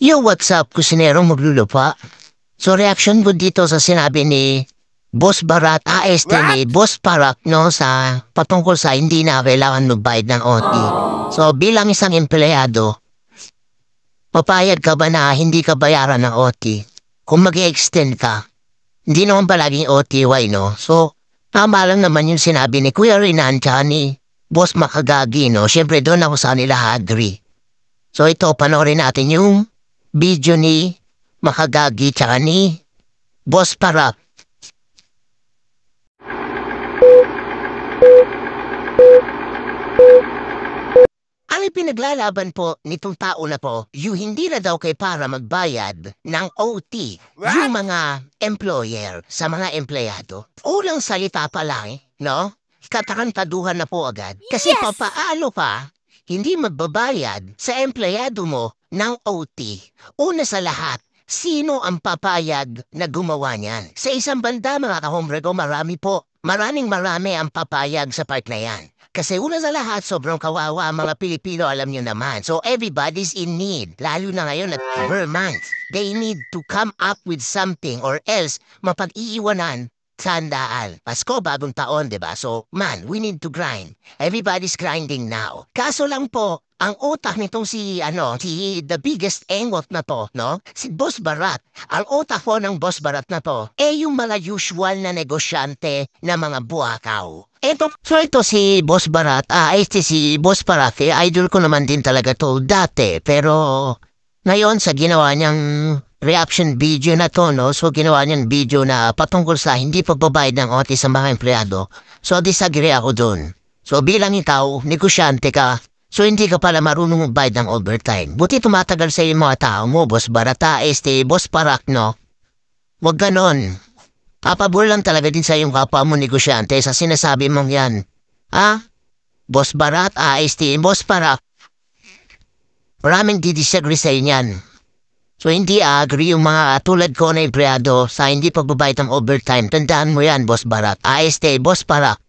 Yo, what's up, kusinero maglulupa? So, reaction ko dito sa sinabi ni Boss Barat AST ni Boss Parak, no, sa patungkol sa hindi na kailangan magbayad ng OT. So, bilang isang empleyado, papayag ka ba na hindi ka bayaran ng OT? Kung mag-extend ka, hindi naman palaging OT, why no? So, tama lang naman yung sinabi ni Kuya Renan tsaka ni Boss Makagagi, no? Siyempre, doon ako sa nila agree. So, ito, panoorin natin yung video ni Makagagi tsaka ni Boss Parak. Ang ipinaglalaban po nitong tao na po, yung hindi na daw kay para magbayad ng OT, yung mga employer sa mga empleyado. Unang salita pa lang, no? Katakantaduhan na po agad. Kasi papaano pa hindi magbabayad sa empleyado mo ng OT? Una sa lahat, sino ang papayag na gumawa niyan? Sa isang banda, mga kahomrego, maraming ang papayag sa part na yan. Kasi una sa lahat, sobrang kawawa ang mga Pilipino, alam nyo naman. So everybody's in need. Lalo na ngayon at Vermont. They need to come up with something or else mapag-iiwanan sa handaan. Pasko, bagong taon, diba? So, man, we need to grind. Everybody's grinding now. Kaso lang po, ang utak nitong the biggest engot na to, no? Si Boss Barat. Ang utak po ng Boss Barat na to, yung mga usual na negosyante na mga buwakaw. Ito si Boss Barat, si Boss Barat, idol ko naman din talaga to dati. Pero, ngayon sa ginawa niyang reaction video na to, no? So, ginawa niyang video na patungkol sa hindi pagbabayad ng OT sa mga empleyado. So, disagree ako dun. So, bilang ikaw, negosyante ka, so hindi ka pala marunong magbayad ng overtime. Buti tumatagal sa mga tao mo, Boss Barata, Boss Parak, no? Huwag ganon. Kapabor lang talaga din sa iyong kapwa mo negosyante sa sinasabi mong yan. Boss Barat, Boss Parak. Maraming didisagree sa inyan. So hindi agree yung mga tulad ko na empleyado sa hindi pagbabayad ng overtime. Tandaan mo yan, Boss Barat. Boss Parak.